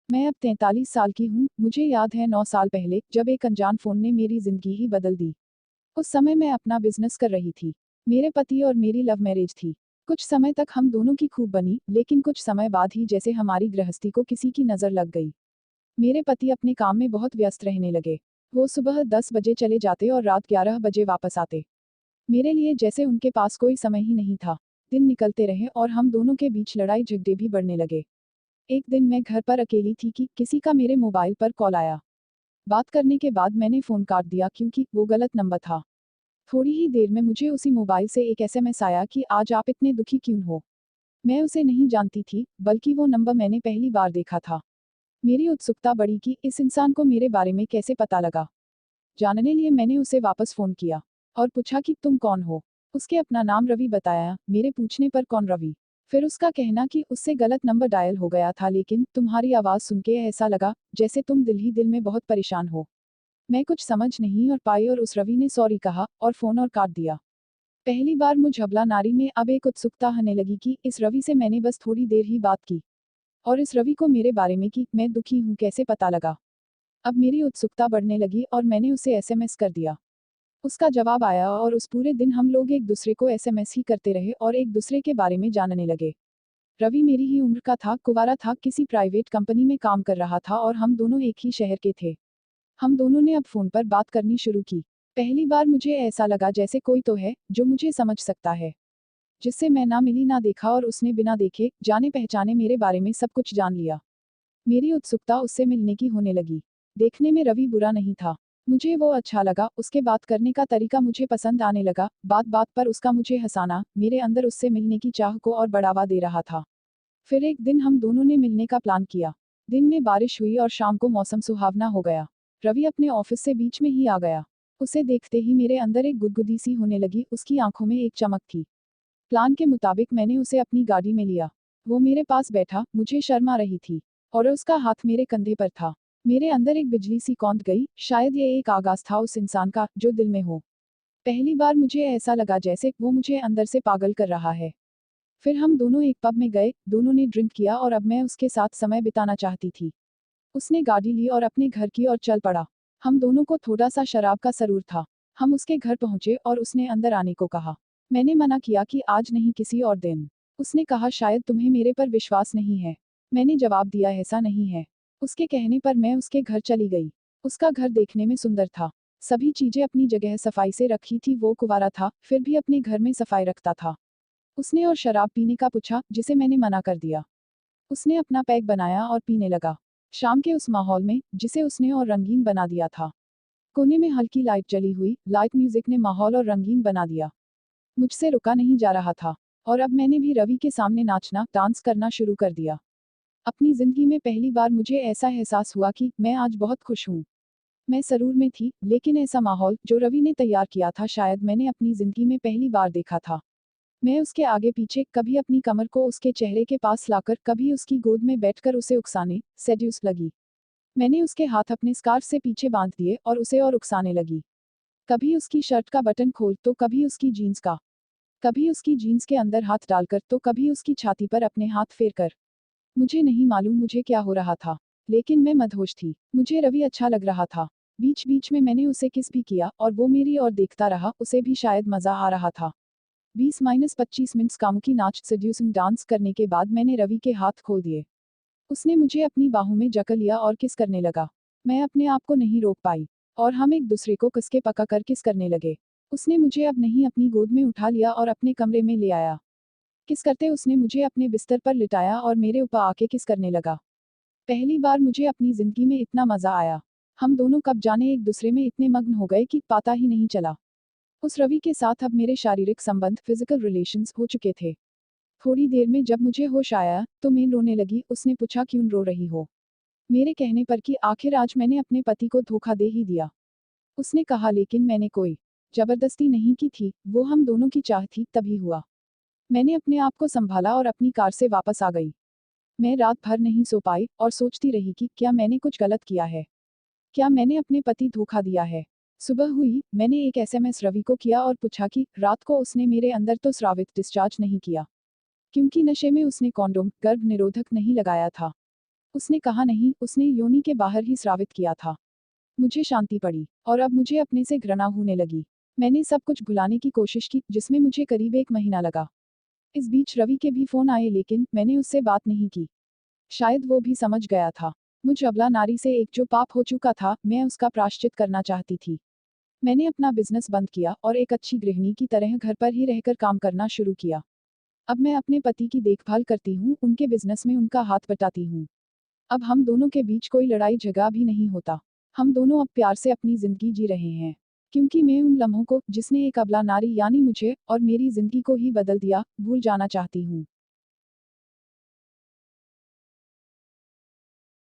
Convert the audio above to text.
मैं अब 43 साल की हूँ। मुझे याद है 9 साल पहले जब एक अनजान फ़ोन ने मेरी ज़िंदगी ही बदल दी। उस समय मैं अपना बिज़नेस कर रही थी। मेरे पति और मेरी लव मैरिज थी। कुछ समय तक हम दोनों की खूब बनी, लेकिन कुछ समय बाद ही जैसे हमारी गृहस्थी को किसी की नज़र लग गई। मेरे पति अपने काम में बहुत व्यस्त रहने लगे। वो सुबह 10 बजे चले जाते और रात 11 बजे वापस आते। मेरे लिए जैसे उनके पास कोई समय ही नहीं था। दिन निकलते रहे और हम दोनों के बीच लड़ाई झगड़े भी बढ़ने लगे। एक दिन मैं घर पर अकेली थी कि किसी का मेरे मोबाइल पर कॉल आया। बात करने के बाद मैंने फ़ोन काट दिया क्योंकि वो गलत नंबर था। थोड़ी ही देर में मुझे उसी मोबाइल से एक एसएमएस आया कि आज आप इतने दुखी क्यों हो। मैं उसे नहीं जानती थी, बल्कि वो नंबर मैंने पहली बार देखा था। मेरी उत्सुकता बढ़ी कि इस इंसान को मेरे बारे में कैसे पता लगा। जानने लिए मैंने उसे वापस फ़ोन किया और पूछा कि तुम कौन हो। उसके अपना नाम रवि बताया। मेरे पूछने पर कौन रवि। फिर उसका कहना कि उससे गलत नंबर डायल हो गया था, लेकिन तुम्हारी आवाज़ सुन के ऐसा लगा जैसे तुम दिल ही दिल में बहुत परेशान हो। मैं कुछ समझ नहीं और पाई और उस रवि ने सॉरी कहा और फ़ोन और काट दिया। पहली बार मुझ अबला नारी में अब एक उत्सुकता होने लगी कि इस रवि से मैंने बस थोड़ी देर ही बात की और इस रवि को मेरे बारे में कि मैं दुखी हूँ कैसे पता लगा। अब मेरी उत्सुकता बढ़ने लगी और मैंने उसे एसएमएस कर दिया। उसका जवाब आया और उस पूरे दिन हम लोग एक दूसरे को एसएमएस ही करते रहे और एक दूसरे के बारे में जानने लगे। रवि मेरी ही उम्र का था, कुंवारा था, किसी प्राइवेट कंपनी में काम कर रहा था और हम दोनों एक ही शहर के थे। हम दोनों ने अब फ़ोन पर बात करनी शुरू की। पहली बार मुझे ऐसा लगा जैसे कोई तो है जो मुझे समझ सकता है, जिससे मैं ना मिली ना देखा और उसने बिना देखे जाने पहचाने मेरे बारे में सब कुछ जान लिया। मेरी उत्सुकता उससे मिलने की होने लगी। देखने में रवि बुरा नहीं था। मुझे वो अच्छा लगा, उसके बात करने का तरीका मुझे पसंद आने लगा, बात बात पर उसका मुझे हंसाना मेरे अंदर उससे मिलने की चाह को और बढ़ावा दे रहा था। फिर एक दिन हम दोनों ने मिलने का प्लान किया। दिन में बारिश हुई और शाम को मौसम सुहावना हो गया। रवि अपने ऑफिस से बीच में ही आ गया। उसे देखते ही मेरे अंदर एक गुदगुदी सी होने लगी, उसकी आंखों में एक चमक थी। प्लान के मुताबिक मैंने उसे अपनी गाड़ी में लिया। वो मेरे पास बैठा, मुझे शर्म आ रही थी और उसका हाथ मेरे कंधे पर था। मेरे अंदर एक बिजली सी कौंध गई, शायद ये एक आगाज था उस इंसान का जो दिल में हो। पहली बार मुझे ऐसा लगा जैसे वो मुझे अंदर से पागल कर रहा है। फिर हम दोनों एक पब में गए, दोनों ने ड्रिंक किया और अब मैं उसके साथ समय बिताना चाहती थी। उसने गाड़ी ली और अपने घर की ओर चल पड़ा। हम दोनों को थोड़ा सा शराब का सरूर था। हम उसके घर पहुंचे और उसने अंदर आने को कहा। मैंने मना किया कि आज नहीं, किसी और दिन। उसने कहा शायद तुम्हें मेरे पर विश्वास नहीं है। मैंने जवाब दिया ऐसा नहीं है। उसके कहने पर मैं उसके घर चली गई। उसका घर देखने में सुंदर था। सभी चीजें अपनी जगह सफाई से रखी थी। वो कुंवारा था, फिर भी अपने घर में सफाई रखता था। उसने और शराब पीने का पूछा, जिसे मैंने मना कर दिया। उसने अपना पैक बनाया और पीने लगा। शाम के उस माहौल में, जिसे उसने और रंगीन बना दिया था। कोने में हल्की लाइट जली हुई, लाइट म्यूजिक ने माहौल और रंगीन बना दिया। मुझसे रुका नहीं जा रहा था और अब मैंने भी रवि के सामने नाचना, डांस करना शुरू कर दिया। अपनी जिंदगी में पहली बार मुझे ऐसा एहसास हुआ कि मैं आज बहुत खुश हूँ। मैं सरूर में थी, लेकिन ऐसा माहौल जो रवि ने तैयार किया था शायद मैंने अपनी जिंदगी में पहली बार देखा था। मैं उसके आगे पीछे, कभी अपनी कमर को उसके चेहरे के पास लाकर, कभी उसकी गोद में बैठकर उसे उकसाने, सेड्यूस लगी। मैंने उसके हाथ अपने स्कार्फ से पीछे बांध दिए और उसे और उकसाने लगी। कभी उसकी शर्ट का बटन खोल तो कभी उसकी जीन्स का, कभी उसकी जीन्स के अंदर हाथ डालकर तो कभी उसकी छाती पर अपने हाथ फेर कर। मुझे नहीं मालूम मुझे क्या हो रहा था, लेकिन मैं मदहोश थी। मुझे रवि अच्छा लग रहा था। बीच बीच में मैंने उसे किस भी किया और वो मेरी ओर देखता रहा, उसे भी शायद मजा आ रहा था। 20-25 मिनट्स कामुकी नाच, सेड्यूसिंग डांस करने के बाद मैंने रवि के हाथ खोल दिए। उसने मुझे अपनी बाहों में जकड़ लिया और किस करने लगा। मैं अपने आप को नहीं रोक पाई और हम एक दूसरे को कस के पका कर किस करने लगे। उसने मुझे अब नहीं अपनी गोद में उठा लिया और अपने कमरे में ले आया। किस करते उसने मुझे अपने बिस्तर पर लिटाया और मेरे ऊपर आके किस करने लगा। पहली बार मुझे अपनी जिंदगी में इतना मजा आया। हम दोनों कब जाने एक दूसरे में इतने मग्न हो गए कि पता ही नहीं चला। उस रवि के साथ अब मेरे शारीरिक संबंध, फिजिकल रिलेशंस हो चुके थे। थोड़ी देर में जब मुझे होश आया तो मैं रोने लगी। उसने पूछा क्यों रो रही हो। मेरे कहने पर कि आखिर आज मैंने अपने पति को धोखा दे ही दिया। उसने कहा लेकिन मैंने कोई जबरदस्ती नहीं की थी, वो हम दोनों की चाह थी तभी हुआ। मैंने अपने आप को संभाला और अपनी कार से वापस आ गई। मैं रात भर नहीं सो पाई और सोचती रही कि क्या मैंने कुछ गलत किया है, क्या मैंने अपने पति धोखा दिया है। सुबह हुई, मैंने एक एसएमएस रवि को किया और पूछा कि रात को उसने मेरे अंदर तो स्रावित डिस्चार्ज नहीं किया, क्योंकि नशे में उसने कॉन्डोम, गर्भ निरोधक नहीं लगाया था। उसने कहा नहीं, उसने योनि के बाहर ही स्रावित किया था। मुझे शांति पड़ी, और अब मुझे अपने से घृणा होने लगी। मैंने सब कुछ भुलाने की कोशिश की, जिसमें मुझे करीब 1 महीना लगा। इस बीच रवि के भी फोन आए, लेकिन मैंने उससे बात नहीं की। शायद वो भी समझ गया था। मुझ अबला नारी से एक जो पाप हो चुका था, मैं उसका प्रायश्चित करना चाहती थी। मैंने अपना बिजनेस बंद किया और एक अच्छी गृहिणी की तरह घर पर ही रहकर काम करना शुरू किया। अब मैं अपने पति की देखभाल करती हूँ, उनके बिजनेस में उनका हाथ बटाती हूँ। अब हम दोनों के बीच कोई लड़ाई झगड़ा भी नहीं होता। हम दोनों अब प्यार से अपनी जिंदगी जी रहे हैं। क्योंकि मैं उन लम्हों को, जिसने एक अबला नारी यानी मुझे और मेरी जिंदगी को ही बदल दिया, भूल जाना चाहती हूँ।